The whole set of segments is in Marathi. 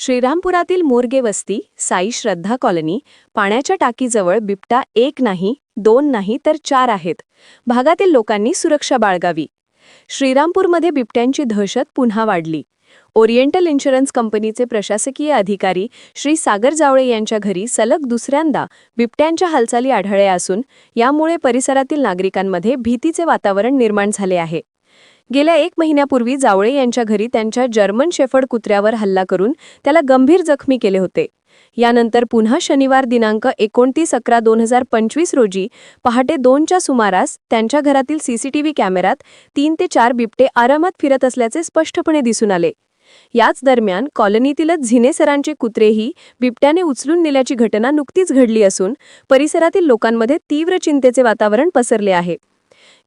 श्रीरामपुरातील मोरगे वस्ती, साई श्रद्धा कॉलनी, पाण्याच्या टाकीजवळ बिबटा एक नाही, दोन नाही तर 4 आहेत. भागातील लोकांनी सुरक्षा बाळगावी. श्रीरामपूरमध्ये बिबट्यांची दहशत पुन्हा वाढली. ओरिएंटल इन्शुरन्स कंपनीचे प्रशासकीय अधिकारी श्री सागर जावळे यांच्या घरी सलग दुसऱ्यांदा बिबट्यांच्या हालचाली आढळल्या असून यामुळे परिसरातील नागरिकांमध्ये भीतीचे वातावरण निर्माण झाले आहे. गेल्या 1 महिन्यापूर्वी जावळे यांच्या घरी त्यांच्या जर्मन शेफर्ड कुत्र्यावर हल्ला करून त्याला गंभीर जखमी केले होते. यानंतर पुन्हा शनिवार दिनांक 29/11/2025 रोजी पहाटे 2च्या सुमारास त्यांच्या घरातील सीसीटीव्ही कॅमेऱ्यात 3 ते 4 बिबटे आरामात फिरत असल्याचे स्पष्टपणे दिसून आले. याच दरम्यान कॉलनीतीलच झिनेसरांचे कुत्रेही बिबट्याने उचलून नेल्याची घटना नुकतीच घडली असून परिसरातील लोकांमध्ये तीव्र चिंतेचे वातावरण पसरले आहे.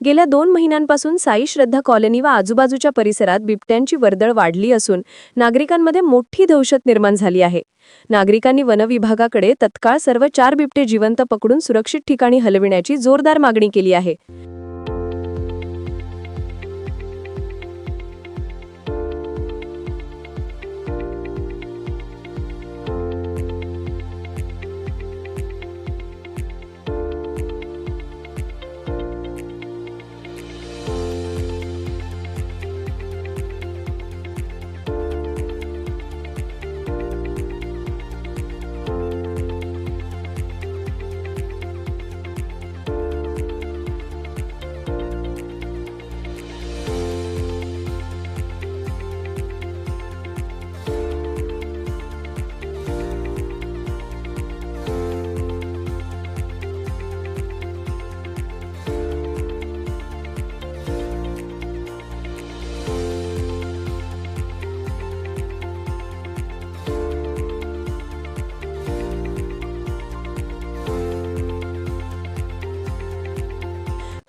गेल्या 2 महिन्यांपासून साई श्रद्धा कॉलनी व आजूबाजूच्या परिसरात बिबट्यांची वर्दळ वाढली असून नागरिकांमध्ये मोठी दहशत निर्माण झाली आहे. नागरिकांनी वनविभागाकडे तत्काळ सर्व 4 बिबटे जिवंत पकडून सुरक्षित ठिकाणी हलविण्याची जोरदार मागणी केली आहे.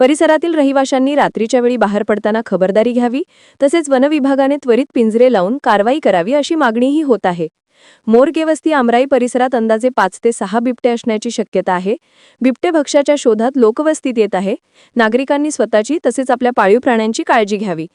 परिसरातील रहिवाशांनी रात्रीच्या वेळी बाहेर पडताना खबरदारी घ्यावी, तसेच वनविभागाने त्वरित पिंजरे लावून कारवाई करावी अशी मागणीही होत आहे. मोरगे वस्ती आमराई परिसरात अंदाजे 5 ते 6 बिबटे असण्याची शक्यता आहे. बिबटे भक्ष्याच्या शोधात लोकवस्तीत येत आहे. नागरिकांनी स्वतःची तसेच आपल्या पाळीव प्राण्यांची काळजी घ्यावी.